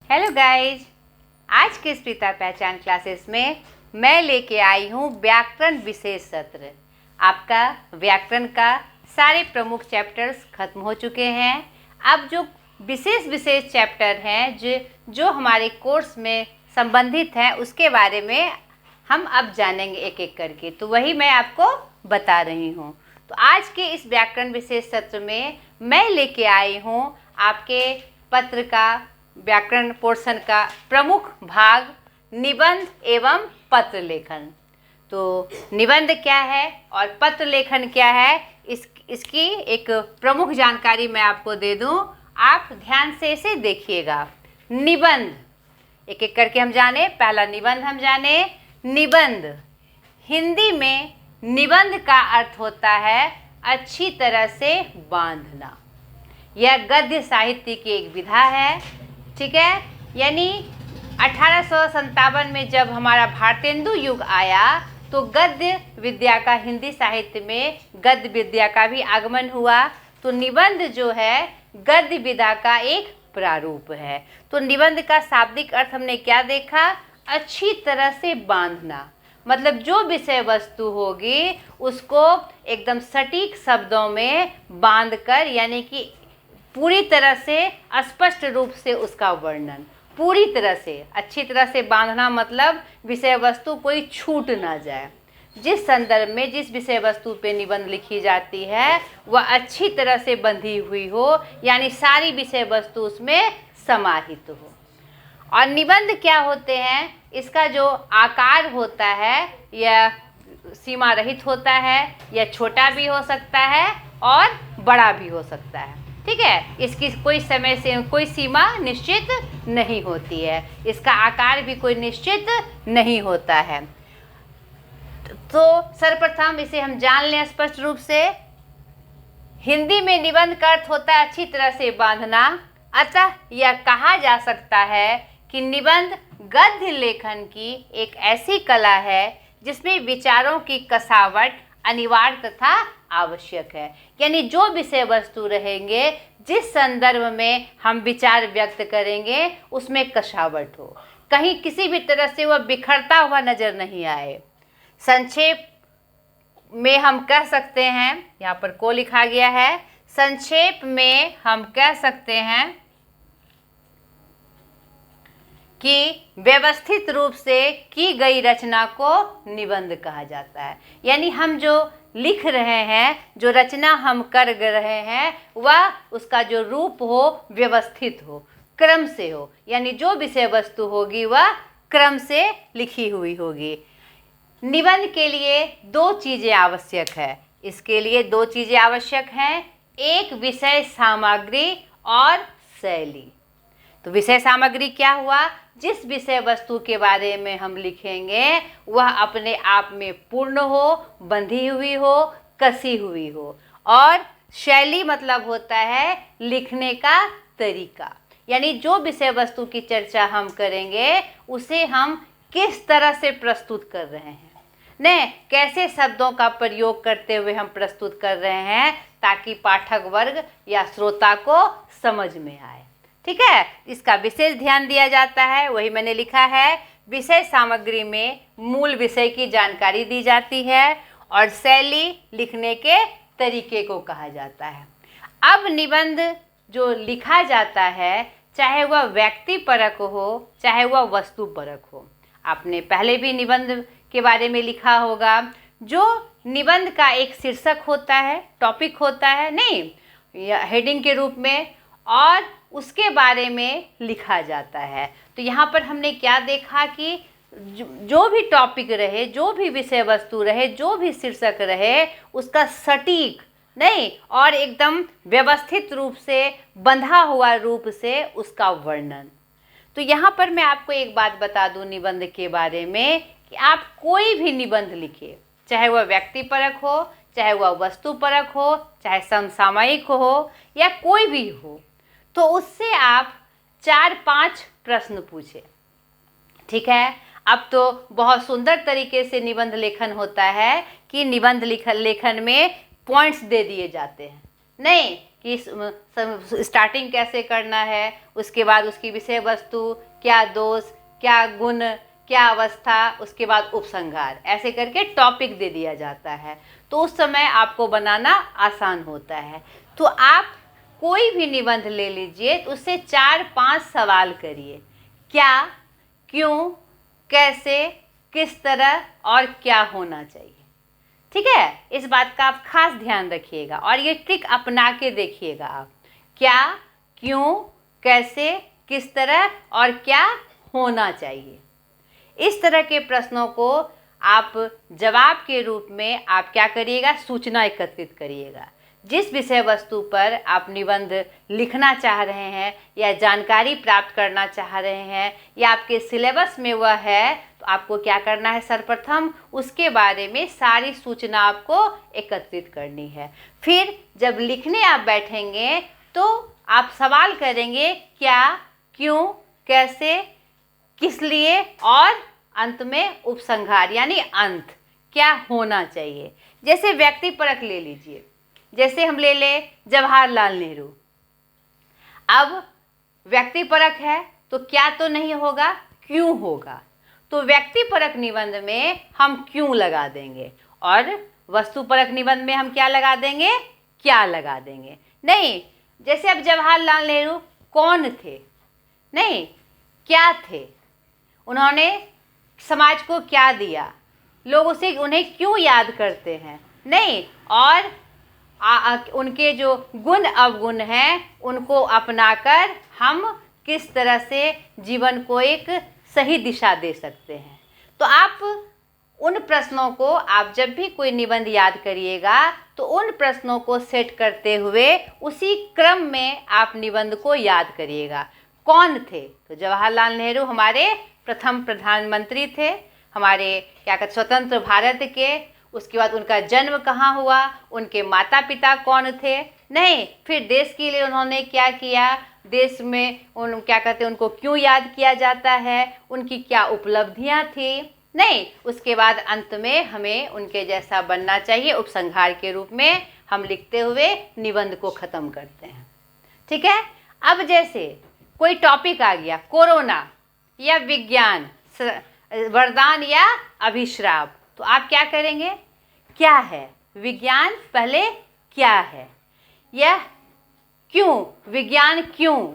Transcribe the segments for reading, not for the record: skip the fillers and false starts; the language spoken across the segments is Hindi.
हेलो गाइज, आज के स्पृता पहचान क्लासेस में मैं लेके आई हूँ व्याकरण विशेष सत्र। आपका व्याकरण का सारे प्रमुख चैप्टर्स खत्म हो चुके हैं। अब जो विशेष चैप्टर हैं जो हमारे कोर्स में संबंधित हैं उसके बारे में हम अब जानेंगे एक एक करके, तो वही मैं आपको बता रही हूँ। तो आज के इस व्याकरण विशेष सत्र में मैं लेके आई हूँ आपके पत्र का व्याकरण पोर्शन का प्रमुख भाग निबंध एवं पत्र लेखन। तो निबंध क्या है और पत्र लेखन क्या है, इसकी एक प्रमुख जानकारी मैं आपको दे दूं। आप ध्यान से इसे देखिएगा। निबंध एक एक करके हम जाने। पहला निबंध हम जाने। निबंध हिंदी में निबंध का अर्थ होता है अच्छी तरह से बांधना। यह गद्य साहित्य की एक विधा है, ठीक है। यानी 1857 में जब हमारा भारतेंदु युग आया तो गद्य विद्या का, हिंदी साहित्य में गद्य विद्या का भी आगमन हुआ। तो निबंध जो है गद्य विधा का एक प्रारूप है। तो निबंध का शाब्दिक अर्थ हमने क्या देखा? अच्छी तरह से बांधना, मतलब जो विषय वस्तु होगी उसको एकदम सटीक शब्दों में बांधकर, यानी कि पूरी तरह से स्पष्ट रूप से उसका वर्णन, पूरी तरह से अच्छी तरह से बांधना मतलब विषय वस्तु कोई छूट ना जाए। जिस संदर्भ में जिस विषय वस्तु पे निबंध लिखी जाती है वह अच्छी तरह से बंधी हुई हो, यानी सारी विषय वस्तु उसमें समाहित हो। और निबंध क्या होते हैं? इसका जो आकार होता है यह सीमा रहित होता है, यह छोटा भी हो सकता है और बड़ा भी हो सकता है, ठीक है। इसकी कोई समय से कोई सीमा निश्चित नहीं होती है, इसका आकार भी कोई निश्चित नहीं होता है। तो सर्वप्रथम इसे हम जान लें स्पष्ट रूप से। हिंदी में निबंध का अर्थ होता है अच्छी तरह से बांधना। अतः यह कहा जा सकता है कि निबंध गद्य लेखन की एक ऐसी कला है जिसमें विचारों की कसावट अनिवार्य तथा आवश्यक है। यानी जो विषय वस्तु रहेंगे, जिस संदर्भ में हम विचार व्यक्त करेंगे उसमें कसावट हो, कहीं किसी भी तरह से वह बिखरता हुआ नजर नहीं आए। संक्षेप में हम कह सकते हैं, यहाँ पर को लिखा गया है, संक्षेप में हम कह सकते हैं कि व्यवस्थित रूप से की गई रचना को निबंध कहा जाता है। यानी हम जो लिख रहे हैं, जो रचना हम कर रहे हैं, वह उसका जो रूप हो व्यवस्थित हो, क्रम से हो, यानी जो विषय वस्तु होगी वह क्रम से लिखी हुई होगी। निबंध के लिए दो चीज़ें आवश्यक है। इसके लिए दो चीज़ें आवश्यक हैं, एक विषय सामग्री और शैली। तो विषय सामग्री क्या हुआ? जिस विषय वस्तु के बारे में हम लिखेंगे वह अपने आप में पूर्ण हो, बंधी हुई हो, कसी हुई हो। और शैली मतलब होता है लिखने का तरीका, यानी जो विषय वस्तु की चर्चा हम करेंगे उसे हम किस तरह से प्रस्तुत कर रहे हैं, ने कैसे शब्दों का प्रयोग करते हुए हम प्रस्तुत कर रहे हैं, ताकि पाठक वर्ग या श्रोता को समझ में आए, ठीक है। इसका विशेष ध्यान दिया जाता है। वही मैंने लिखा है, विषय सामग्री में मूल विषय की जानकारी दी जाती है और शैली लिखने के तरीके को कहा जाता है। अब निबंध जो लिखा जाता है, चाहे वह व्यक्ति परक हो चाहे वह वस्तु परक हो। आपने पहले भी निबंध के बारे में लिखा होगा। जो निबंध का एक शीर्षक होता है, टॉपिक होता है, नहीं या हेडिंग के रूप में, और उसके बारे में लिखा जाता है। तो यहाँ पर हमने क्या देखा कि जो भी टॉपिक रहे, जो भी विषय वस्तु रहे, जो भी शीर्षक रहे, उसका सटीक नहीं और एकदम व्यवस्थित रूप से, बंधा हुआ रूप से उसका वर्णन। तो यहाँ पर मैं आपको एक बात बता दूँ निबंध के बारे में कि आप कोई भी निबंध लिखिए, चाहे वह व्यक्ति परक हो, चाहे वह वस्तु परक हो, चाहे समसामयिक हो या कोई भी हो, तो उससे आप 4-5 प्रश्न पूछे, ठीक है। अब तो बहुत सुंदर तरीके से निबंध लेखन होता है कि निबंध लेखन में पॉइंट्स दे दिए जाते हैं, नहीं कि स्टार्टिंग कैसे करना है, उसके बाद उसकी विषय वस्तु, क्या दोष, क्या गुण, क्या अवस्था, उसके बाद उपसंहार, ऐसे करके टॉपिक दे दिया जाता है। तो उस समय आपको बनाना आसान होता है। तो आप कोई भी निबंध ले लीजिए तो उससे 4-5 सवाल करिए, क्या, क्यों, कैसे, किस तरह और क्या होना चाहिए। ठीक है, इस बात का आप खास ध्यान रखिएगा और ये ट्रिक अपना के देखिएगा आप। क्या, क्यों, कैसे, किस तरह और क्या होना चाहिए। इस तरह के प्रश्नों को आप जवाब के रूप में आप क्या करिएगा, सूचना एकत्रित करिएगा। जिस विषय वस्तु पर आप निबंध लिखना चाह रहे हैं या जानकारी प्राप्त करना चाह रहे हैं या आपके सिलेबस में वह है, तो आपको क्या करना है, सर्वप्रथम उसके बारे में सारी सूचना आपको एकत्रित करनी है। फिर जब लिखने आप बैठेंगे तो आप सवाल करेंगे, क्या, क्यों, कैसे, किस लिए और अंत में उपसंहार यानी अंत क्या होना चाहिए। जैसे व्यक्ति परख ले लीजिए, जैसे हम ले ले जवाहरलाल नेहरू। अब व्यक्ति परख है तो क्या तो नहीं होगा, क्यों होगा। तो व्यक्ति परख निबंध में हम क्यों लगा देंगे और वस्तु परख निबंध में हम क्या लगा देंगे, क्या लगा देंगे। नहीं, जैसे अब जवाहरलाल नेहरू कौन थे, नहीं, क्या थे, उन्होंने समाज को क्या दिया, लोग उसे उन्हें क्यों याद करते हैं, नहीं, और उनके जो गुण अवगुण हैं उनको अपनाकर हम किस तरह से जीवन को एक सही दिशा दे सकते हैं। तो आप उन प्रश्नों को, आप जब भी कोई निबंध याद करिएगा तो उन प्रश्नों को सेट करते हुए उसी क्रम में आप निबंध को याद करिएगा। कौन थे, तो जवाहरलाल नेहरू हमारे प्रथम प्रधानमंत्री थे, हमारे क्या कहते स्वतंत्र भारत के। उसके बाद उनका जन्म कहाँ हुआ, उनके माता पिता कौन थे, नहीं, फिर देश के लिए उन्होंने क्या किया, देश में उन क्या कहते हैं उनको क्यों याद किया जाता है, उनकी क्या उपलब्धियां थी, नहीं, उसके बाद अंत में हमें उनके जैसा बनना चाहिए। उपसंहार के रूप में हम लिखते हुए निबंध को ख़त्म करते हैं। ठीक है। अब जैसे कोई टॉपिक आ गया, कोरोना या विज्ञान, वरदान या अभिश्राप, तो आप क्या करेंगे, क्या है विज्ञान, पहले क्या है, यह क्यों, विज्ञान क्यों,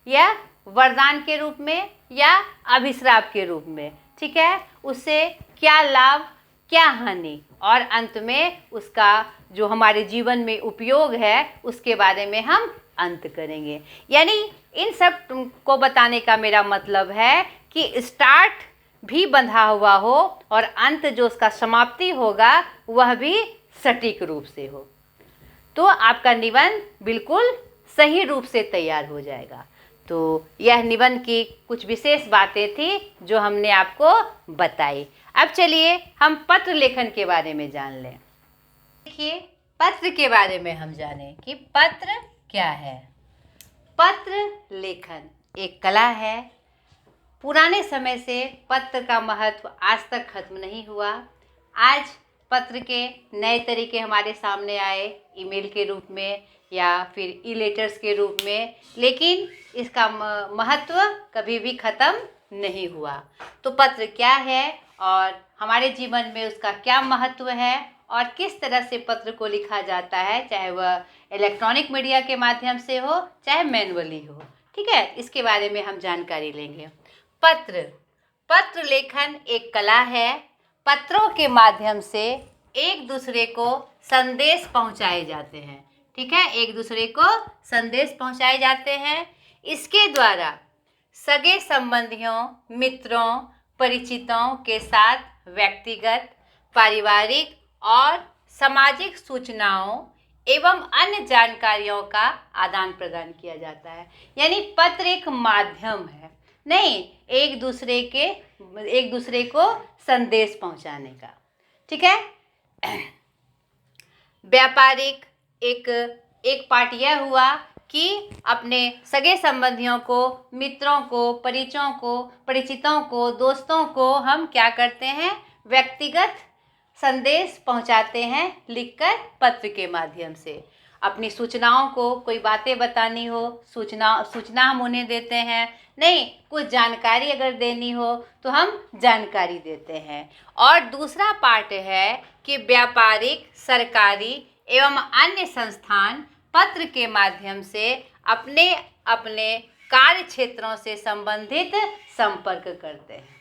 या वरदान के रूप में या अभिश्राप के रूप में। ठीक है, उससे क्या लाभ, क्या हानि, और अंत में उसका जो हमारे जीवन में उपयोग है उसके बारे में हम अंत करेंगे। यानी इन सब को बताने का मेरा मतलब है कि स्टार्ट भी बंधा हुआ हो और अंत जो उसका समाप्ति होगा वह भी सटीक रूप से हो, तो आपका निबंध बिल्कुल सही रूप से तैयार हो जाएगा। तो यह निबंध की कुछ विशेष बातें थी जो हमने आपको बताई। अब चलिए हम पत्र लेखन के बारे में जान लें। देखिए, पत्र के बारे में हम जानें कि पत्र क्या है। पत्र लेखन एक कला है। पुराने समय से पत्र का महत्व आज तक खत्म नहीं हुआ। आज पत्र के नए तरीके हमारे सामने आए, ईमेल के रूप में या फिर ई लेटर्स के रूप में, लेकिन इसका महत्व कभी भी ख़त्म नहीं हुआ। तो पत्र क्या है और हमारे जीवन में उसका क्या महत्व है और किस तरह से पत्र को लिखा जाता है, चाहे वह इलेक्ट्रॉनिक मीडिया के माध्यम से हो चाहे मैनुअली हो। ठीक है, इसके बारे में हम जानकारी लेंगे। पत्र लेखन एक कला है। पत्रों के माध्यम से एक दूसरे को संदेश पहुंचाए जाते हैं। ठीक है, एक दूसरे को संदेश पहुंचाए जाते हैं। इसके द्वारा सगे संबंधियों, मित्रों, परिचितों के साथ व्यक्तिगत, पारिवारिक और सामाजिक सूचनाओं एवं अन्य जानकारियों का आदान प्रदान किया जाता है। यानी पत्र एक माध्यम है, नहीं, एक दूसरे को संदेश पहुंचाने का। ठीक है। व्यापारिक एक पार्ट यह हुआ कि अपने सगे संबंधियों को, मित्रों को, परिचितों को, दोस्तों को हम क्या करते हैं, व्यक्तिगत संदेश पहुंचाते हैं लिखकर पत्र के माध्यम से। अपनी सूचनाओं को, कोई बातें बतानी हो, सूचना हम उन्हें देते हैं। नहीं, कुछ जानकारी अगर देनी हो तो हम जानकारी देते हैं। और दूसरा पार्ट है कि व्यापारिक, सरकारी एवं अन्य संस्थान पत्र के माध्यम से अपने अपने कार्य क्षेत्रों से संबंधित संपर्क करते हैं।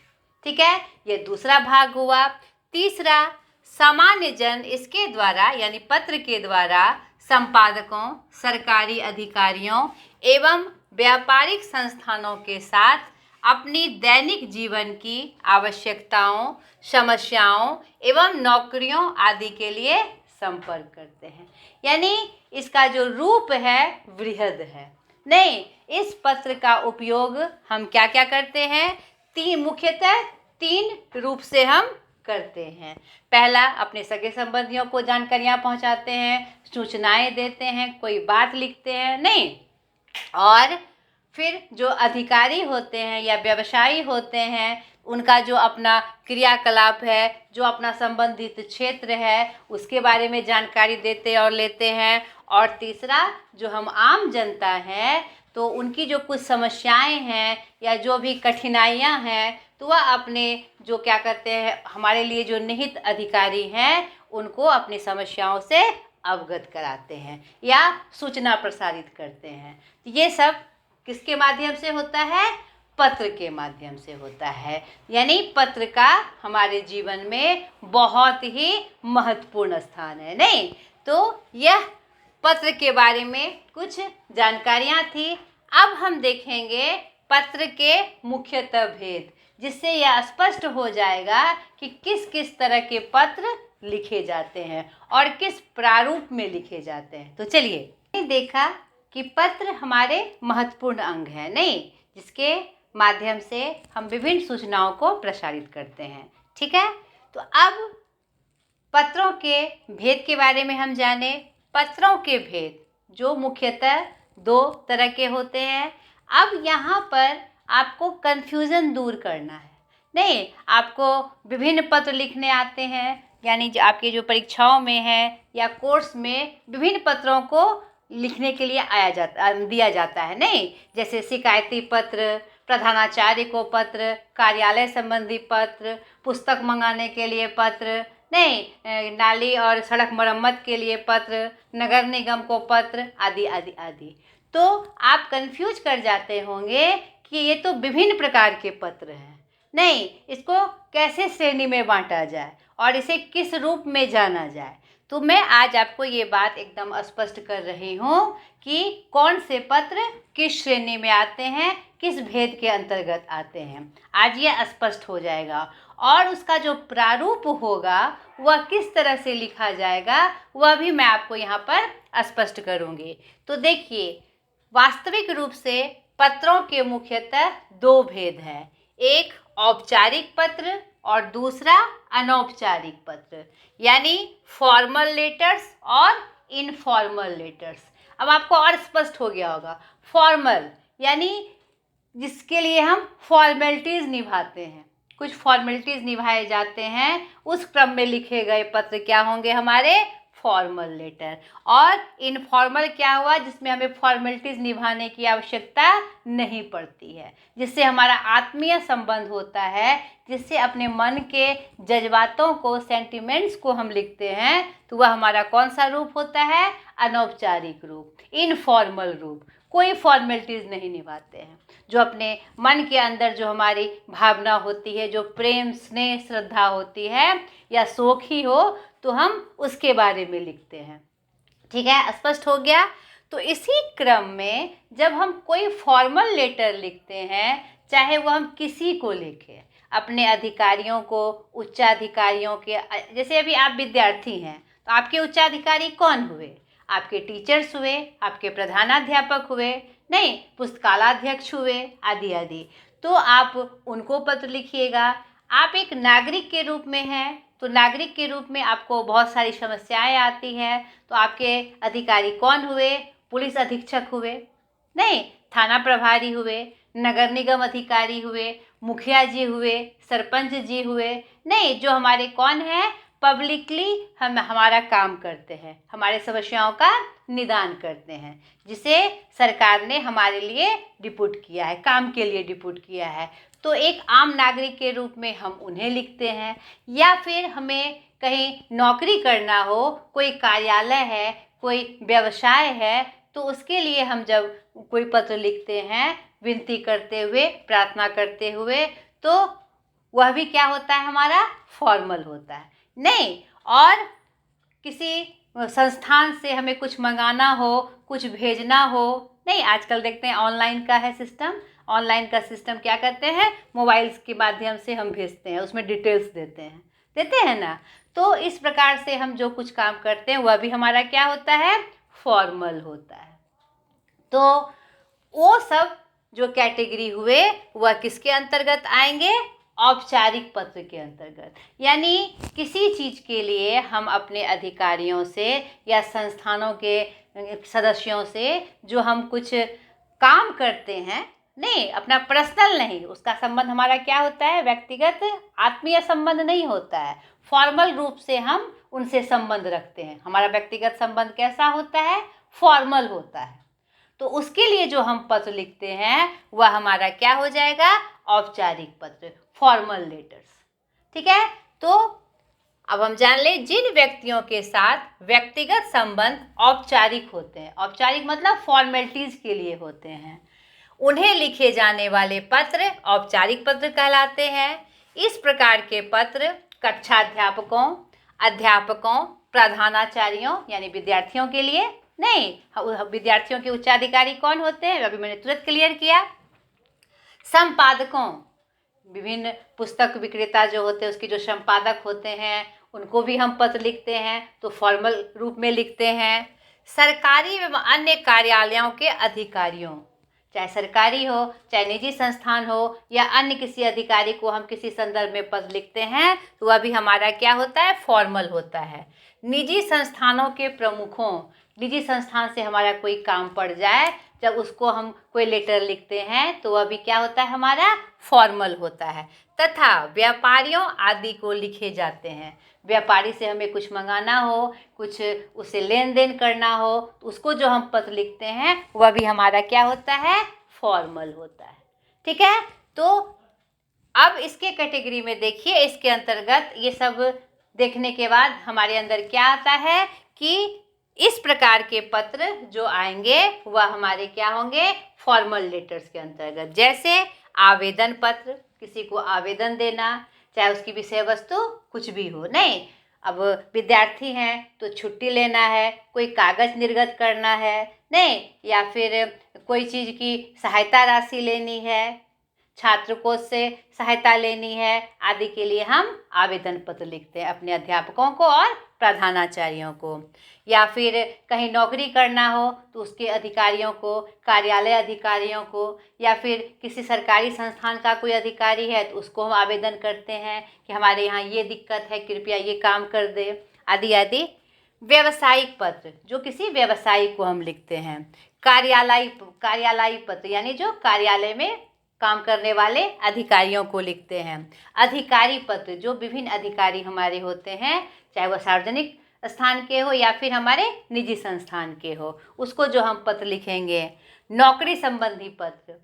ठीक है, ये दूसरा भाग हुआ। तीसरा, सामान्य जन इसके द्वारा यानी पत्र के द्वारा संपादकों, सरकारी अधिकारियों एवं व्यापारिक संस्थानों के साथ अपनी दैनिक जीवन की आवश्यकताओं, समस्याओं एवं नौकरियों आदि के लिए संपर्क करते हैं। यानी इसका जो रूप है वृहद है। नहीं, इस पत्र का उपयोग हम क्या क्या करते हैं? मुख्यतः 3 रूप से हम करते हैं। पहला, अपने सगे संबंधियों को जानकारियां पहुंचाते हैं, सूचनाएं देते हैं, कोई बात लिखते हैं। नहीं, और फिर जो अधिकारी होते हैं या व्यवसायी होते हैं, उनका जो अपना क्रियाकलाप है, जो अपना संबंधित क्षेत्र है, उसके बारे में जानकारी देते और लेते हैं। और तीसरा, जो हम आम जनता हैं, तो उनकी जो कुछ समस्याएं हैं या जो भी कठिनाइयां हैं, तो वह अपने जो क्या करते हैं, हमारे लिए जो निहित अधिकारी हैं, उनको अपनी समस्याओं से अवगत कराते हैं या सूचना प्रसारित करते हैं। ये सब किसके माध्यम से होता है? पत्र के माध्यम से होता है। यानी पत्र का हमारे जीवन में बहुत ही महत्वपूर्ण स्थान है। नहीं, तो यह पत्र के बारे में कुछ जानकारियां थी। अब हम देखेंगे पत्र के मुख्यतः भेद, जिससे यह स्पष्ट हो जाएगा कि किस किस तरह के पत्र लिखे जाते हैं और किस प्रारूप में लिखे जाते हैं। तो चलिए, देखा कि पत्र हमारे महत्वपूर्ण अंग है, नहीं, जिसके माध्यम से हम विभिन्न सूचनाओं को प्रसारित करते हैं। ठीक है, तो अब पत्रों के भेद के बारे में हम जाने। पत्रों के भेद जो मुख्यतः 2 तरह के होते हैं। अब यहाँ पर आपको कन्फ्यूज़न दूर करना है। नहीं, आपको विभिन्न पत्र लिखने आते हैं, यानी जो आपके जो परीक्षाओं में है या कोर्स में विभिन्न पत्रों को लिखने के लिए दिया जाता है। नहीं, जैसे शिकायती पत्र, प्रधानाचार्य को पत्र, कार्यालय संबंधी पत्र, पुस्तक मंगाने के लिए पत्र, नहीं, नाली और सड़क मरम्मत के लिए पत्र, नगर निगम को पत्र, आदि आदि आदि। तो आप कंफ्यूज कर जाते होंगे कि ये तो विभिन्न प्रकार के पत्र हैं। नहीं, इसको कैसे श्रेणी में बांटा जाए और इसे किस रूप में जाना जाए। तो मैं आज आपको ये बात एकदम स्पष्ट कर रही हूँ कि कौन से पत्र किस श्रेणी में आते हैं, किस भेद के अंतर्गत आते हैं। आज ये स्पष्ट हो जाएगा और उसका जो प्रारूप होगा वह किस तरह से लिखा जाएगा वह भी मैं आपको यहाँ पर स्पष्ट करूँगी। तो देखिए, वास्तविक रूप से पत्रों के मुख्यतः 2 भेद हैं। एक औपचारिक पत्र और दूसरा अनौपचारिक पत्र, यानी फॉर्मल लेटर्स और इनफॉर्मल लेटर्स। अब आपको और स्पष्ट हो गया होगा। फॉर्मल यानी जिसके लिए हम फॉर्मेलिटीज़ निभाते हैं, कुछ फॉर्मेलिटीज़ निभाए जाते हैं, उस क्रम में लिखे गए पत्र क्या होंगे? हमारे फॉर्मल लेटर। और इनफॉर्मल क्या हुआ? जिसमें हमें फॉर्मेलिटीज़ निभाने की आवश्यकता नहीं पड़ती है, जिससे हमारा आत्मीय संबंध होता है, जिससे अपने मन के जज्बातों को, सेंटिमेंट्स को हम लिखते हैं, तो वह हमारा कौन सा रूप होता है? अनौपचारिक रूप, इनफॉर्मल रूप। कोई फॉर्मेलिटीज़ नहीं निभाते हैं, जो अपने मन के अंदर जो हमारी भावना होती है, जो प्रेम, स्नेह, श्रद्धा होती है या शौक ही हो, तो हम उसके बारे में लिखते हैं। ठीक है, स्पष्ट हो गया। तो इसी क्रम में जब हम कोई फॉर्मल लेटर लिखते हैं, चाहे वो हम किसी को लिखें, अपने अधिकारियों को, उच्चाधिकारियों के, जैसे अभी आप विद्यार्थी हैं तो आपके उच्चाधिकारी कौन हुए? आपके टीचर्स हुए, आपके प्रधानाध्यापक हुए, नहीं, पुस्तकालयाध्यक्ष हुए, आदि आदि। तो आप उनको पत्र लिखिएगा। आप एक नागरिक के रूप में हैं, तो नागरिक के रूप में आपको बहुत सारी समस्याएं आती हैं, तो आपके अधिकारी कौन हुए? पुलिस अधीक्षक हुए, नहीं, थाना प्रभारी हुए, नगर निगम अधिकारी हुए, मुखिया जी हुए, सरपंच जी हुए, नहीं, जो हमारे कौन हैं? पब्लिकली हम हमारा काम करते हैं, हमारे समस्याओं का निदान करते हैं, जिसे सरकार ने हमारे लिए डिप्यूट किया है, काम के लिए डिप्यूट किया है। तो एक आम नागरिक के रूप में हम उन्हें लिखते हैं। या फिर हमें कहीं नौकरी करना हो, कोई कार्यालय है, कोई व्यवसाय है, तो उसके लिए हम जब कोई पत्र लिखते हैं विनती करते हुए, प्रार्थना करते हुए, तो वह भी क्या होता है, हमारा फॉर्मल होता है। नहीं, और किसी संस्थान से हमें कुछ मंगाना हो, कुछ भेजना हो, नहीं, आजकल देखते हैं ऑनलाइन का है सिस्टम। ऑनलाइन का सिस्टम क्या करते हैं, मोबाइल्स के माध्यम से हम भेजते हैं, उसमें डिटेल्स देते हैं ना। तो इस प्रकार से हम जो कुछ काम करते हैं वह भी हमारा क्या होता है, फॉर्मल होता है। तो वो सब जो कैटेगरी हुए वह किसके अंतर्गत आएंगे, औपचारिक पत्र के अंतर्गत। यानी किसी चीज़ के लिए हम अपने अधिकारियों से या संस्थानों के सदस्यों से जो हम कुछ काम करते हैं, नहीं, अपना पर्सनल नहीं, उसका संबंध हमारा क्या होता है, व्यक्तिगत आत्मीय संबंध नहीं होता है, फॉर्मल रूप से हम उनसे संबंध रखते हैं। हमारा व्यक्तिगत संबंध कैसा होता है, फॉर्मल होता है। तो उसके लिए जो हम पत्र लिखते हैं वह हमारा क्या हो जाएगा, औपचारिक पत्र, फॉर्मल लेटर्स। ठीक है। तो अब हम जान ले जिन व्यक्तियों के साथ व्यक्तिगत संबंध औपचारिक होते हैं, औपचारिक मतलब फॉर्मेलिटीज के लिए होते हैं, उन्हें लिखे जाने वाले पत्र औपचारिक पत्र कहलाते हैं। इस प्रकार के पत्र कक्षाध्यापकों, अध्यापकों, प्रधानाचार्यों यानी विद्यार्थियों के लिए, नहीं, विद्यार्थियों के उच्चाधिकारी कौन होते हैं, अभी मैंने तुरंत क्लियर किया, संपादकों, विभिन्न पुस्तक विक्रेता जो होते हैं उसके जो संपादक होते हैं उनको भी हम पत्र लिखते हैं, तो फॉर्मल रूप में लिखते हैं। सरकारी एवं अन्य कार्यालयों के अधिकारियों, चाहे सरकारी हो चाहे निजी संस्थान हो या अन्य किसी अधिकारी को हम किसी संदर्भ में पत्र लिखते हैं तो वह भी हमारा क्या होता है, फॉर्मल होता है। निजी संस्थानों के प्रमुखों, निजी संस्थान से हमारा कोई काम पड़ जाए, जब उसको हम कोई लेटर लिखते हैं तो वह भी क्या होता है, हमारा फॉर्मल होता है। तथा व्यापारियों आदि को लिखे जाते हैं। व्यापारी से हमें कुछ मंगाना हो, कुछ उससे लेन देन करना हो, तो उसको जो हम पत्र लिखते हैं वह भी हमारा क्या होता है, फॉर्मल होता है। ठीक है। तो अब इसके कैटेगरी में देखिए, इसके अंतर्गत ये सब देखने के बाद हमारे अंदर क्या आता है कि इस प्रकार के पत्र जो आएंगे वह हमारे क्या होंगे, फॉर्मल लेटर्स के अंतर्गत। जैसे आवेदन पत्र, किसी को आवेदन देना, चाहे उसकी विषय वस्तु कुछ भी हो, नहीं, अब विद्यार्थी हैं तो छुट्टी लेना है, कोई कागज निर्गत करना है, नहीं, या फिर कोई चीज़ की सहायता राशि लेनी है, छात्र कोष से सहायता लेनी है, आदि के लिए हम आवेदन पत्र लिखते हैं अपने अध्यापकों को और प्रधानाचार्यों को। या फिर कहीं नौकरी करना हो तो उसके अधिकारियों को, कार्यालय अधिकारियों को, या फिर किसी सरकारी संस्थान का कोई अधिकारी है तो उसको हम आवेदन करते हैं कि हमारे यहाँ ये दिक्कत है, कृपया ये काम कर दे, आदि आदि। व्यावसायिक पत्र, जो किसी व्यवसायी को हम लिखते हैं। कार्यालयी पत्र यानी जो कार्यालय में काम करने वाले अधिकारियों को लिखते हैं। अधिकारी पत्र, जो विभिन्न अधिकारी हमारे होते हैं, चाहे वह सार्वजनिक स्थान के हो या फिर हमारे निजी संस्थान के हो, उसको जो हम पत्र लिखेंगे। नौकरी संबंधी पत्र,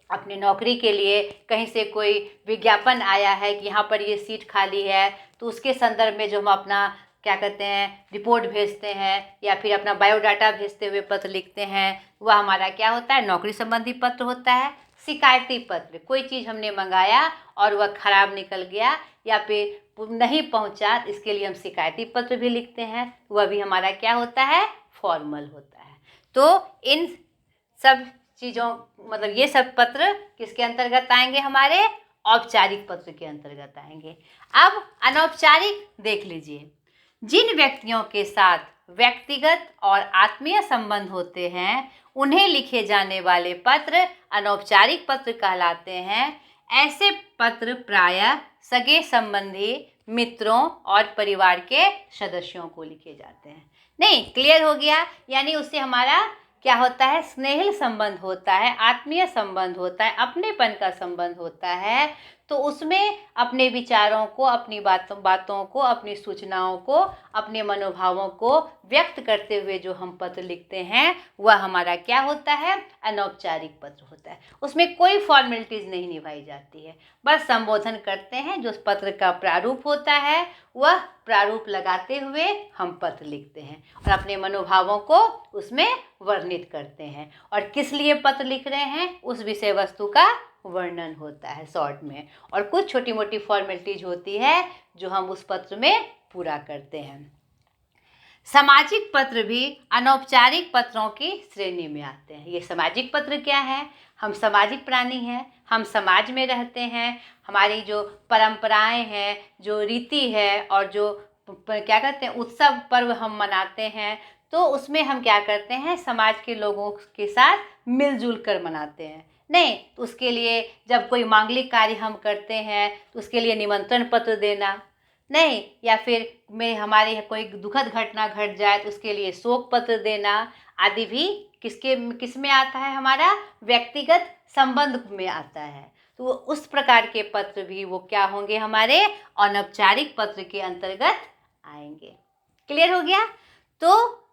अपनी नौकरी के लिए कहीं से कोई विज्ञापन आया है कि यहाँ पर ये सीट खाली है, तो उसके संदर्भ में जो हम अपना क्या कहते हैं, रिपोर्ट भेजते हैं या फिर अपना बायोडाटा भेजते हुए पत्र लिखते हैं, वह हमारा क्या होता है, नौकरी संबंधी पत्र होता है। शिकायती पत्र, कोई चीज़ हमने मंगाया और वह खराब निकल गया या फिर नहीं पहुंचा, इसके लिए हम शिकायती पत्र भी लिखते हैं, वह भी हमारा क्या होता है, फॉर्मल होता है। तो इन सब चीज़ों, मतलब ये सब पत्र किसके अंतर्गत आएंगे, हमारे औपचारिक पत्र के अंतर्गत आएंगे। अब अनौपचारिक देख लीजिए। जिन व्यक्तियों के साथ व्यक्तिगत और आत्मीय संबंध होते हैं उन्हें लिखे जाने वाले पत्र अनौपचारिक पत्र कहलाते हैं। ऐसे पत्र प्रायः सगे संबंधी, मित्रों और परिवार के सदस्यों को लिखे जाते हैं। नहीं, क्लियर हो गया, यानी उससे हमारा क्या होता है, स्नेहिल संबंध होता है, आत्मीय संबंध होता है, अपनेपन का संबंध होता है, तो उसमें अपने विचारों को, अपनी बातों को, अपनी सूचनाओं को, अपने मनोभावों को व्यक्त करते हुए जो हम पत्र लिखते हैं वह हमारा क्या होता है, अनौपचारिक पत्र होता है। उसमें कोई फॉर्मेलिटीज़ नहीं निभाई जाती है, बस संबोधन करते हैं। जो पत्र का प्रारूप होता है वह प्रारूप लगाते हुए हम पत्र लिखते हैं और अपने मनोभावों को उसमें वर्णित करते हैं, और किस लिए पत्र लिख रहे हैं उस विषय वस्तु का वर्णन होता है शॉर्ट में, और कुछ छोटी मोटी फॉर्मेलिटीज होती है जो हम उस पत्र में पूरा करते हैं। सामाजिक पत्र भी अनौपचारिक पत्रों की श्रेणी में आते हैं। ये सामाजिक पत्र क्या है, हम सामाजिक प्राणी हैं, हम समाज में रहते हैं, हमारी जो परंपराएं हैं, जो रीति है और जो क्या कहते हैं उत्सव पर्व हम मनाते हैं, तो उसमें हम क्या करते हैं, समाज के लोगों के साथ मिलजुल कर मनाते हैं। नहीं तो उसके लिए जब कोई मांगलिक कार्य हम करते हैं तो उसके लिए निमंत्रण पत्र देना, नहीं, या फिर में हमारे कोई दुखद घटना घट जाए तो उसके लिए शोक पत्र देना आदि भी किस में आता है, हमारा व्यक्तिगत संबंध में आता है। तो उस प्रकार के पत्र भी वो क्या होंगे, हमारे अनौपचारिक पत्र के अंतर्गत आएंगे। क्लियर हो गया। तो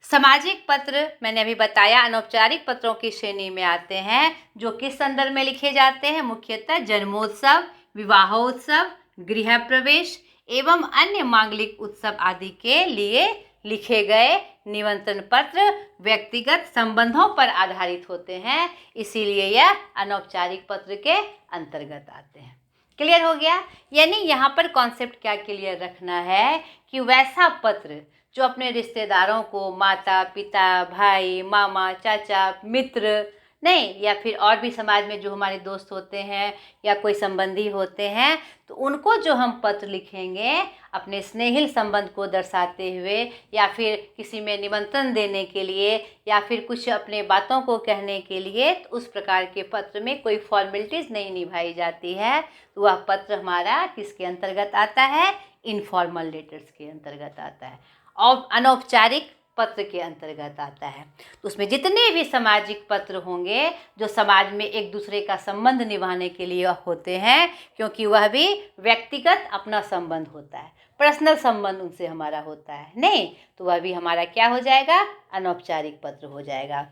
सामाजिक पत्र मैंने अभी बताया अनौपचारिक पत्रों की श्रेणी में आते हैं, जो किस संदर्भ में लिखे जाते हैं, मुख्यतः जन्मोत्सव, विवाहोत्सव, गृह प्रवेश एवं अन्य मांगलिक उत्सव आदि के लिए लिखे गए निमंत्रण पत्र व्यक्तिगत संबंधों पर आधारित होते हैं, इसीलिए यह अनौपचारिक पत्र के अंतर्गत आते हैं। क्लियर हो गया। यानी यहाँ पर कॉन्सेप्ट क्या क्लियर रखना है कि वैसा पत्र जो अपने रिश्तेदारों को, माता पिता, भाई, मामा, चाचा, मित्र, नहीं, या फिर और भी समाज में जो हमारे दोस्त होते हैं या कोई संबंधी होते हैं, तो उनको जो हम पत्र लिखेंगे अपने स्नेहिल संबंध को दर्शाते हुए, या फिर किसी में निमंत्रण देने के लिए, या फिर कुछ अपने बातों को कहने के लिए, तो उस प्रकार के पत्र में कोई फॉर्मेलिटीज़ नहीं निभाई जाती है, तो वह पत्र हमारा किसके अंतर्गत आता है, इनफॉर्मल लेटर्स के अंतर्गत आता है और अनौपचारिक पत्र के अंतर्गत आता है। तो उसमें जितने भी सामाजिक पत्र होंगे जो समाज में एक दूसरे का संबंध निभाने के लिए होते हैं, क्योंकि वह भी व्यक्तिगत अपना संबंध होता है, पर्सनल संबंध उनसे हमारा होता है, नहीं, तो वह भी हमारा क्या हो जाएगा, अनौपचारिक पत्र हो जाएगा।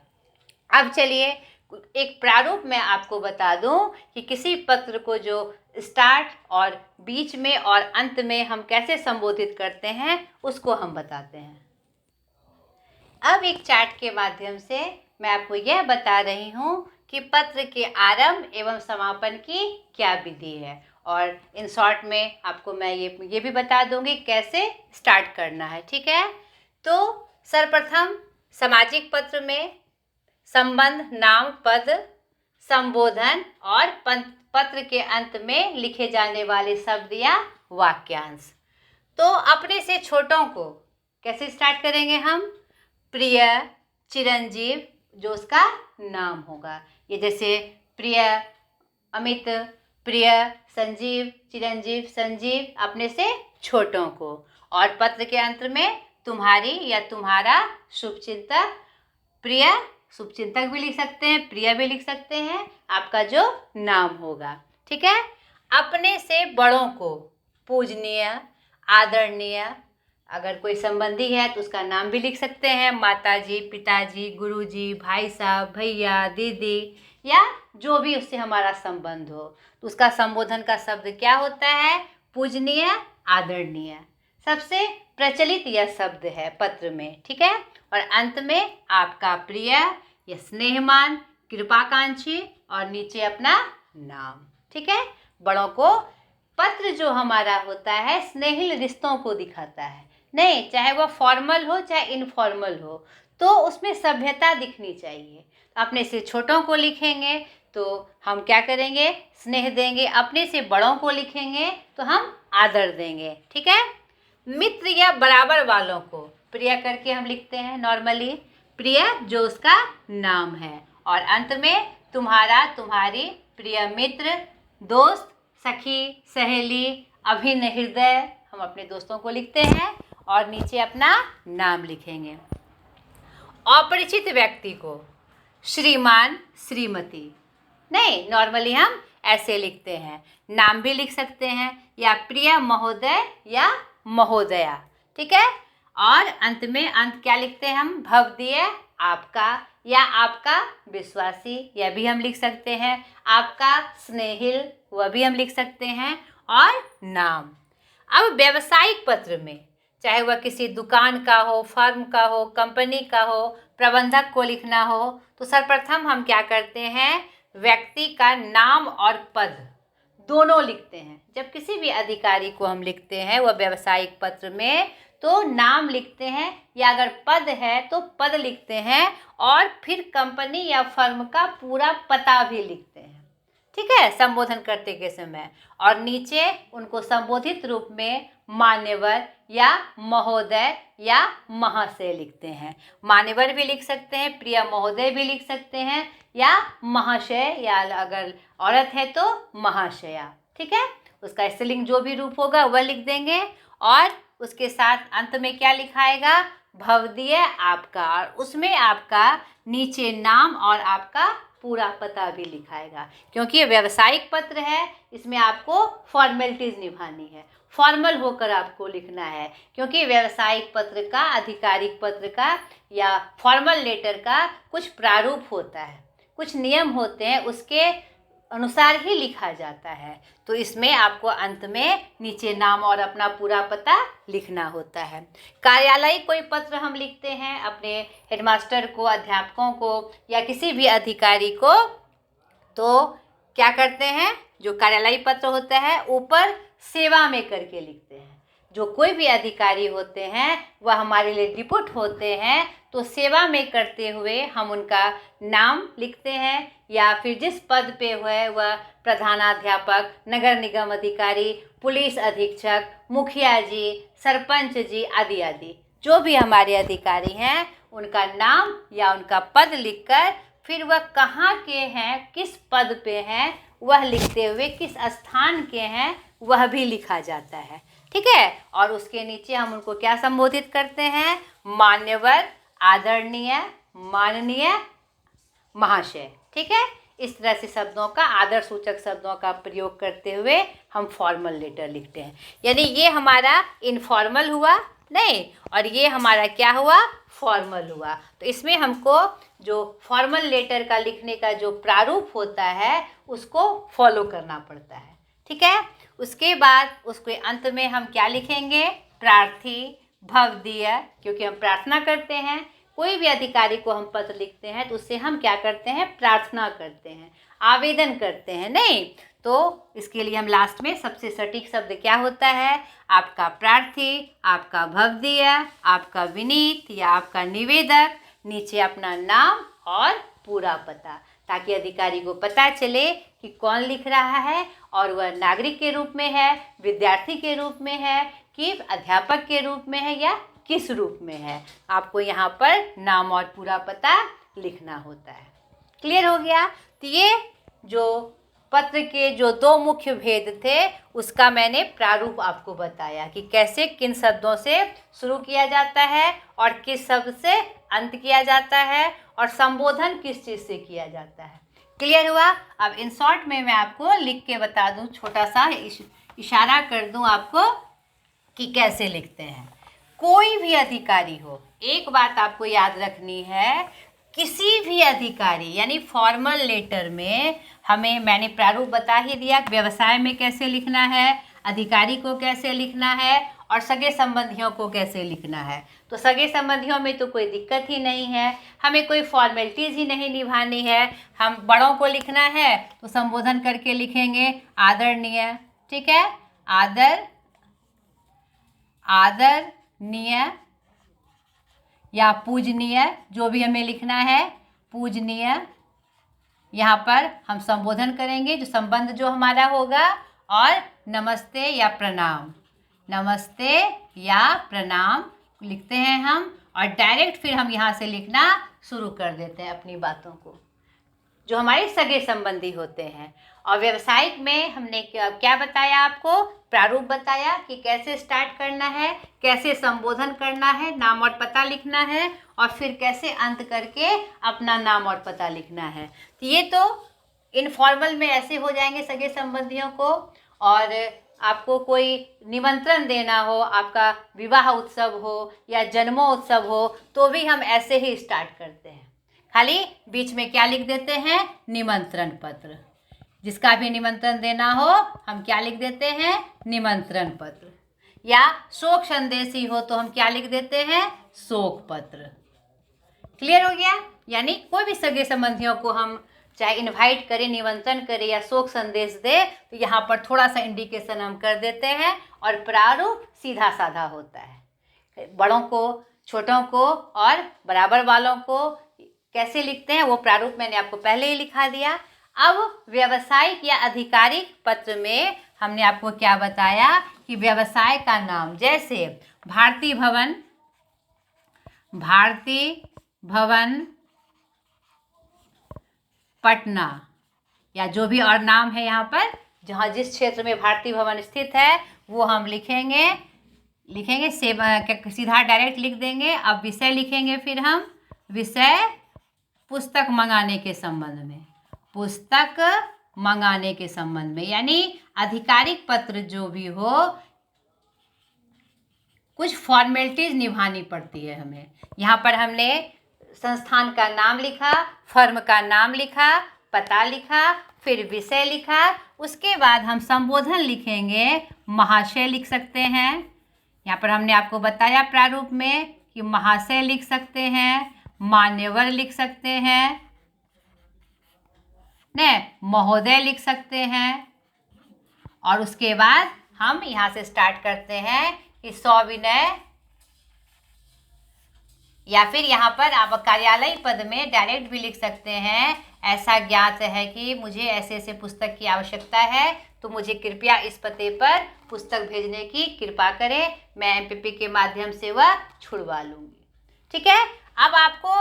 अब चलिए एक प्रारूप में आपको बता दूं कि किसी पत्र को जो स्टार्ट और बीच में और अंत में हम कैसे संबोधित करते हैं उसको हम बताते हैं। अब एक चार्ट के माध्यम से मैं आपको यह बता रही हूँ कि पत्र के आरंभ एवं समापन की क्या विधि है, और इन शॉर्ट में आपको मैं ये भी बता दूंगी कैसे स्टार्ट करना है। ठीक है। तो सर्वप्रथम सामाजिक पत्र में संबंध, नाम, पद, संबोधन और पत्र के अंत में लिखे जाने वाले शब्द या वाक्यांश। तो अपने से छोटों को कैसे स्टार्ट करेंगे हम, प्रिय, चिरंजीव, जो उसका नाम होगा, ये जैसे प्रिय अमित, प्रिय संजीव, चिरंजीव, संजीव, अपने से छोटों को, और पत्र के अंत में तुम्हारी या तुम्हारा शुभचिंतक, प्रिय शुभचिंतक भी लिख सकते हैं, प्रिय भी लिख सकते हैं, आपका जो नाम होगा। ठीक है। अपने से बड़ों को पूजनीय, आदरणीय, अगर कोई संबंधी है तो उसका नाम भी लिख सकते हैं, माताजी, पिताजी, गुरुजी, भाई साहब, भैया, दीदी, या जो भी उससे हमारा संबंध हो, तो उसका संबोधन का शब्द क्या होता है, पूजनीय, आदरणीय, सबसे प्रचलित यह शब्द है पत्र में। ठीक है। और अंत में आपका प्रिय या स्नेहमान, कृपाकांक्षी, और नीचे अपना नाम। ठीक है। बड़ों को पत्र जो हमारा होता है स्नेहिल रिश्तों को दिखाता है, नहीं, चाहे वह फॉर्मल हो चाहे इनफॉर्मल हो, तो उसमें सभ्यता दिखनी चाहिए। अपने से छोटों को लिखेंगे तो हम क्या करेंगे, स्नेह देंगे, अपने से बड़ों को लिखेंगे तो हम आदर देंगे। ठीक है। मित्र या बराबर वालों को प्रिय करके हम लिखते हैं नॉर्मली, प्रिय जो उसका नाम है, और अंत में तुम्हारा, तुम्हारी, प्रिय मित्र, दोस्त, सखी, सहेली, अभिन्न हृदय, हम अपने दोस्तों को लिखते हैं, और नीचे अपना नाम लिखेंगे। अपरिचित व्यक्ति को श्रीमान श्रीमती, नहीं, नॉर्मली हम ऐसे लिखते हैं। नाम भी लिख सकते हैं, या प्रिय महोदय या महोदया, ठीक है। और अंत में क्या लिखते हैं हम? भवदीय, आपका, या आपका विश्वासी, यह भी हम लिख सकते हैं। आपका स्नेहिल, वह भी हम लिख सकते हैं। और नाम। अब व्यावसायिक पत्र में, चाहे वह किसी दुकान का हो, फर्म का हो, कंपनी का हो, प्रबंधक को लिखना हो, तो सर्वप्रथम हम क्या करते हैं? व्यक्ति का नाम और पद दोनों लिखते हैं। जब किसी भी अधिकारी को हम लिखते हैं वह व्यावसायिक पत्र में, तो नाम लिखते हैं, या अगर पद है तो पद लिखते हैं, और फिर कंपनी या फर्म का पूरा पता भी लिखते हैं, ठीक है, संबोधन करते के समय। और नीचे उनको संबोधित रूप में मान्यवर या महोदय या महाशय लिखते हैं। मान्यवर भी लिख सकते हैं, प्रिय महोदय भी लिख सकते हैं, या महाशय, या अगर औरत है तो महाशया, ठीक है। उसका स्त्रीलिंग जो भी रूप होगा वह लिख देंगे। और उसके साथ अंत में क्या लिखाएगा? भवदीय, आपका, और उसमें आपका नीचे नाम और आपका पूरा पता भी लिखाएगा, क्योंकि ये व्यावसायिक पत्र है, इसमें आपको फॉर्मेलिटीज़ निभानी है, फॉर्मल होकर आपको लिखना है, क्योंकि व्यावसायिक पत्र का, आधिकारिक पत्र का या फॉर्मल लेटर का कुछ प्रारूप होता है, कुछ नियम होते हैं, उसके अनुसार ही लिखा जाता है। तो इसमें आपको अंत में नीचे नाम और अपना पूरा पता लिखना होता है। कार्यालयी कोई पत्र हम लिखते हैं अपने हेडमास्टर को, अध्यापकों को, या किसी भी अधिकारी को, तो क्या करते हैं? जो कार्यालयी पत्र होता है ऊपर सेवा में करके लिखते हैं। जो कोई भी अधिकारी होते हैं वह हमारे लिए डिप्यूट होते हैं, तो सेवा में करते हुए हम उनका नाम लिखते हैं, या फिर जिस पद पे हुए वह प्रधानाध्यापक, नगर निगम अधिकारी, पुलिस अधीक्षक, मुखिया जी, सरपंच जी आदि आदि, जो भी हमारे अधिकारी हैं उनका नाम या उनका पद लिखकर फिर वह कहाँ के हैं, किस पद पे हैं वह लिखते हुए किस स्थान के हैं वह भी लिखा जाता है, ठीक है। और उसके नीचे हम उनको क्या संबोधित करते हैं? मान्यवर, आदरणीय, माननीय, महाशय, ठीक है। इस तरह से शब्दों का, आदर सूचक शब्दों का प्रयोग करते हुए हम फॉर्मल लेटर लिखते हैं। यानी ये हमारा इनफॉर्मल हुआ, नहीं, और ये हमारा क्या हुआ? फॉर्मल हुआ। तो इसमें हमको जो फॉर्मल लेटर का लिखने का जो प्रारूप होता है उसको फॉलो करना पड़ता है, ठीक है। उसके बाद उसके अंत में हम क्या लिखेंगे? प्रार्थी, भवदीय, क्योंकि हम प्रार्थना करते हैं। कोई भी अधिकारी को हम पत्र लिखते हैं तो उससे हम क्या करते हैं? प्रार्थना करते हैं, आवेदन करते हैं, नहीं। तो इसके लिए हम लास्ट में सबसे सटीक शब्द क्या होता है? आपका प्रार्थी, आपका भवदीय, आपका विनीत या आपका निवेदक, नीचे अपना नाम और पूरा पता, ताकि अधिकारी को पता चले कि कौन लिख रहा है, और वह नागरिक के रूप में है, विद्यार्थी के रूप में है, कि अध्यापक के रूप में है, या किस रूप में है। आपको यहाँ पर नाम और पूरा पता लिखना होता है। क्लियर हो गया? तो ये जो पत्र के जो दो मुख्य भेद थे उसका मैंने प्रारूप आपको बताया कि कैसे, किन शब्दों से शुरू किया जाता है और किस शब्द से अंत किया जाता है, और संबोधन किस चीज़ से किया जाता है। क्लियर हुआ? अब इन शॉर्ट में मैं आपको लिख के बता दूं, छोटा सा इशारा कर दूं आपको कि कैसे लिखते हैं। कोई भी अधिकारी हो, एक बात आपको याद रखनी है, किसी भी अधिकारी यानी फॉर्मल लेटर में मैंने प्रारूप बता ही दिया, व्यवसाय में कैसे लिखना है, अधिकारी को कैसे लिखना है, और सगे संबंधियों को कैसे लिखना है। तो सगे संबंधियों में तो कोई दिक्कत ही नहीं है, हमें कोई फॉर्मेलिटीज़ ही नहीं निभानी है। हम बड़ों को लिखना है तो संबोधन करके लिखेंगे आदरणीय, ठीक है, आदरणीय या पूजनीय, जो भी हमें लिखना है, पूजनीय। यहाँ पर हम संबोधन करेंगे जो संबंध जो हमारा होगा, और नमस्ते या प्रणाम, नमस्ते या प्रणाम लिखते हैं हम, और डायरेक्ट फिर हम यहाँ से लिखना शुरू कर देते हैं अपनी बातों को, जो हमारे सगे संबंधी होते हैं। और व्यावसायिक में हमने क्या बताया आपको, प्रारूप बताया कि कैसे स्टार्ट करना है, कैसे संबोधन करना है, नाम और पता लिखना है, और फिर कैसे अंत करके अपना नाम और पता लिखना है। तो ये तो इनफॉर्मल में ऐसे हो जाएंगे सगे संबंधियों को। और आपको कोई निमंत्रण देना हो, आपका विवाह उत्सव हो या जन्मोत्सव हो, तो भी हम ऐसे ही स्टार्ट करते हैं। खाली बीच में क्या लिख देते हैं, निमंत्रण पत्र। जिसका भी निमंत्रण देना हो हम क्या लिख देते हैं, निमंत्रण पत्र। या शोक संदेश ही हो तो हम क्या लिख देते हैं, शोक पत्र। क्लियर हो गया। यानी कोई भी सगे संबंधियों को हम चाहे इनवाइट करें, निमंत्रण करें या शोक संदेश दे, तो यहाँ पर थोड़ा सा इंडिकेशन हम कर देते हैं और प्रारूप सीधा साधा होता है। बड़ों को, छोटों को और बराबर वालों को कैसे लिखते हैं वो प्रारूप मैंने आपको पहले ही लिखा दिया। अब व्यावसायिक या आधिकारिक पत्र में हमने आपको क्या बताया कि व्यवसाय का नाम, जैसे भारती भवन पटना, या जो भी और नाम है यहाँ पर, जहाँ जिस क्षेत्र में भारती भवन स्थित है वो हम लिखेंगे सीधा डायरेक्ट लिख देंगे। अब विषय लिखेंगे, फिर हम विषय पुस्तक मंगाने के संबंध में, पुस्तक मंगाने के संबंध में। यानी आधिकारिक पत्र जो भी हो, कुछ फॉर्मेलिटीज निभानी पड़ती है हमें। यहाँ पर हमने संस्थान का नाम लिखा, फर्म का नाम लिखा, पता लिखा, फिर विषय लिखा। उसके बाद हम संबोधन लिखेंगे, महाशय लिख सकते हैं। यहाँ पर हमने आपको बताया प्रारूप में कि महाशय लिख सकते हैं, मान्यवर लिख सकते हैं, ने महोदय लिख सकते हैं। और उसके बाद हम यहाँ से स्टार्ट करते हैं कि सविनय, या फिर यहाँ पर आप कार्यालय पद में डायरेक्ट भी लिख सकते हैं, ऐसा ज्ञात है कि मुझे ऐसे ऐसे पुस्तक की आवश्यकता है, तो मुझे कृपया इस पते पर पुस्तक भेजने की कृपा करें, मैं एमपीपी के माध्यम से वह छुड़वा लूँगी। ठीक है। अब आपको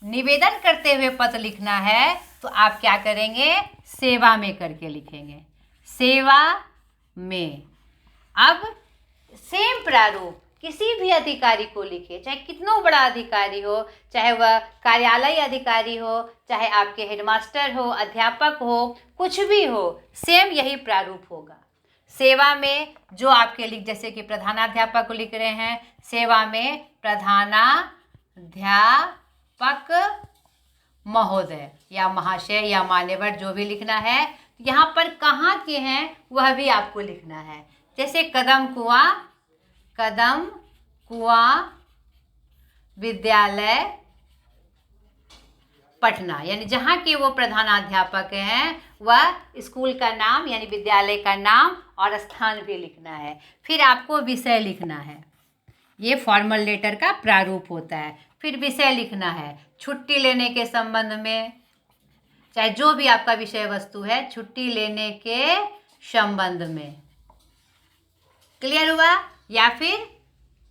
निवेदन करते हुए पत्र लिखना है, तो आप क्या करेंगे, सेवा में करके लिखेंगे, सेवा में। अब सेम प्रारूप किसी भी अधिकारी को लिखे, चाहे कितना बड़ा अधिकारी हो, चाहे वह कार्यालय अधिकारी हो, चाहे आपके हेडमास्टर हो, अध्यापक हो, कुछ भी हो, सेम यही प्रारूप होगा। सेवा में जो आपके लिख, जैसे कि प्रधानाध्यापक को लिख रहे हैं, सेवा में प्रधानाध्यापक महोदय या महाशय या मान्यवर जो भी लिखना है। यहाँ पर कहाँ के हैं वह भी आपको लिखना है। जैसे कदम कुआं विद्यालय पटना, यानी जहाँ के वो प्रधानाध्यापक हैं, वह स्कूल का नाम यानी विद्यालय का नाम और स्थान भी लिखना है। फिर आपको विषय लिखना है, ये फॉर्मल लेटर का प्रारूप होता है। फिर विषय लिखना है छुट्टी लेने के संबंध में, चाहे जो भी आपका विषय वस्तु है, छुट्टी लेने के संबंध में। क्लियर हुआ। या फिर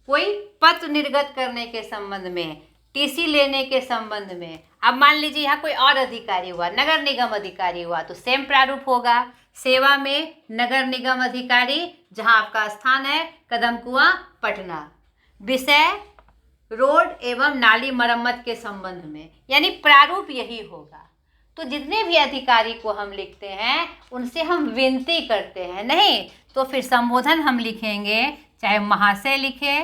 कोई पत्र निर्गत करने के संबंध में, टीसी लेने के संबंध में। अब मान लीजिए यहाँ कोई और अधिकारी हुआ, नगर निगम अधिकारी हुआ, तो सेम प्रारूप होगा। सेवा में नगर निगम अधिकारी, जहाँ आपका स्थान है कदम कुआं पटना। विषय रोड एवं नाली मरम्मत के संबंध में, यानी प्रारूप यही होगा। तो जितने भी अधिकारी को हम लिखते हैं उनसे हम विनती करते हैं, नहीं तो फिर संबोधन हम लिखेंगे, चाहे महाशय लिखे,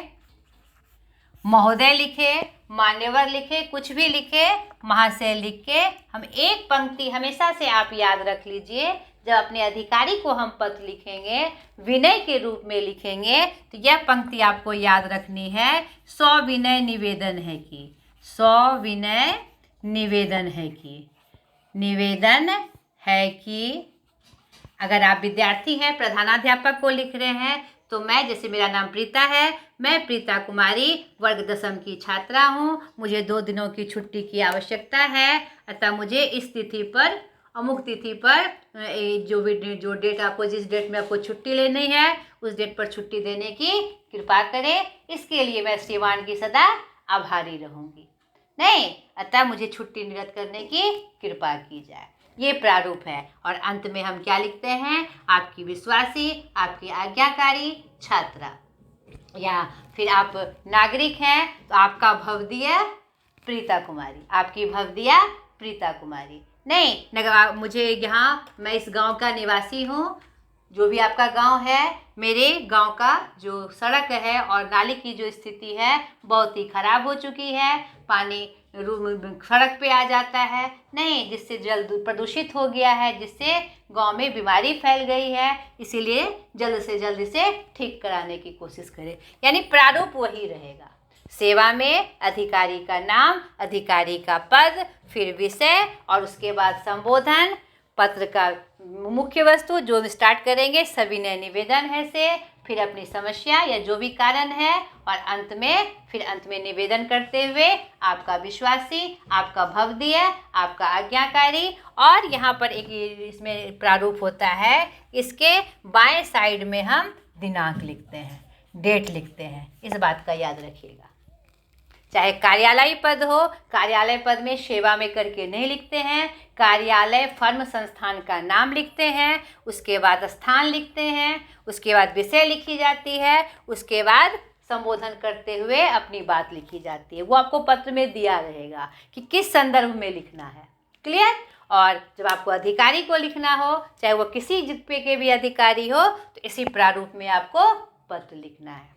महोदय लिखे, मान्यवर लिखे, कुछ भी लिखे, महाशय लिख के हम एक पंक्ति हमेशा से आप याद रख लीजिए, जब अपने अधिकारी को हम पत्र लिखेंगे, विनय के रूप में लिखेंगे, तो यह पंक्ति आपको याद रखनी है, सविनय निवेदन है कि, सविनय निवेदन है कि, निवेदन है कि। अगर आप विद्यार्थी हैं, प्रधानाध्यापक को लिख रहे हैं, तो मैं, जैसे मेरा नाम प्रीता है, मैं प्रीता कुमारी वर्ग 10वीं की छात्रा हूँ, मुझे 2 दिनों की छुट्टी की आवश्यकता है, अतः मुझे इस तिथि पर, अमुक तिथि पर, जो डेट आपको, जिस डेट में आपको छुट्टी लेनी है उस डेट पर छुट्टी देने की कृपा करें। इसके लिए मैं श्रीमान की सदा आभारी रहूँगी। नहीं, अतः मुझे छुट्टी निर्गत करने की कृपा की जाए। ये प्रारूप है। और अंत में हम क्या लिखते हैं? आपकी विश्वासी, आपकी आज्ञाकारी छात्रा। या फिर आप नागरिक हैं तो आपका भवदीय प्रीता कुमारी, आपकी भवदीय प्रीता कुमारी। नहीं, मुझे यहाँ, मैं इस गांव का निवासी हूँ। जो भी आपका गांव है, मेरे गांव का जो सड़क है और नाली की जो स्थिति है बहुत ही खराब हो चुकी है। पानी सड़क पे आ जाता है, नहीं, जिससे जल प्रदूषित हो गया है, जिससे गांव में बीमारी फैल गई है। इसीलिए जल्द से जल्द इसे ठीक कराने की कोशिश करें। यानी प्रारूप वही रहेगा। सेवा में अधिकारी का नाम, अधिकारी का पद, फिर विषय और उसके बाद संबोधन, पत्र का मुख्य वस्तु जो स्टार्ट करेंगे सविनय निवेदन है से, फिर अपनी समस्या या जो भी कारण है, और अंत में निवेदन करते हुए आपका विश्वासी, आपका भवदीय, आपका आज्ञाकारी। और यहाँ पर एक इसमें प्रारूप होता है, इसके बाएं साइड में हम दिनांक लिखते हैं, डेट लिखते हैं। इस बात का याद रखिएगा। चाहे कार्यालय पद हो, कार्यालय पद में सेवा में करके नहीं लिखते हैं, कार्यालय फर्म संस्थान का नाम लिखते हैं, उसके बाद स्थान लिखते हैं, उसके बाद विषय लिखी जाती है, उसके बाद संबोधन करते हुए अपनी बात लिखी जाती है। वो आपको पत्र में दिया रहेगा कि किस संदर्भ में लिखना है। क्लियर? और जब आपको अधिकारी को लिखना हो, चाहे वो किसी जिले के भी अधिकारी हो, तो इसी प्रारूप में आपको पत्र लिखना है।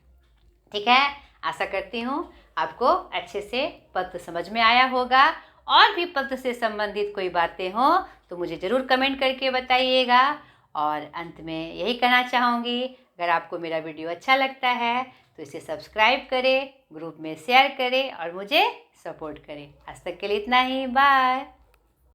ठीक है, आशा करती हूँ आपको अच्छे से पत्र समझ में आया होगा। और भी पत्र से संबंधित कोई बातें हों तो मुझे ज़रूर कमेंट करके बताइएगा। और अंत में यही कहना चाहूँगी, अगर आपको मेरा वीडियो अच्छा लगता है तो इसे सब्सक्राइब करें, ग्रुप में शेयर करें और मुझे सपोर्ट करें। आज तक के लिए इतना ही, बाय।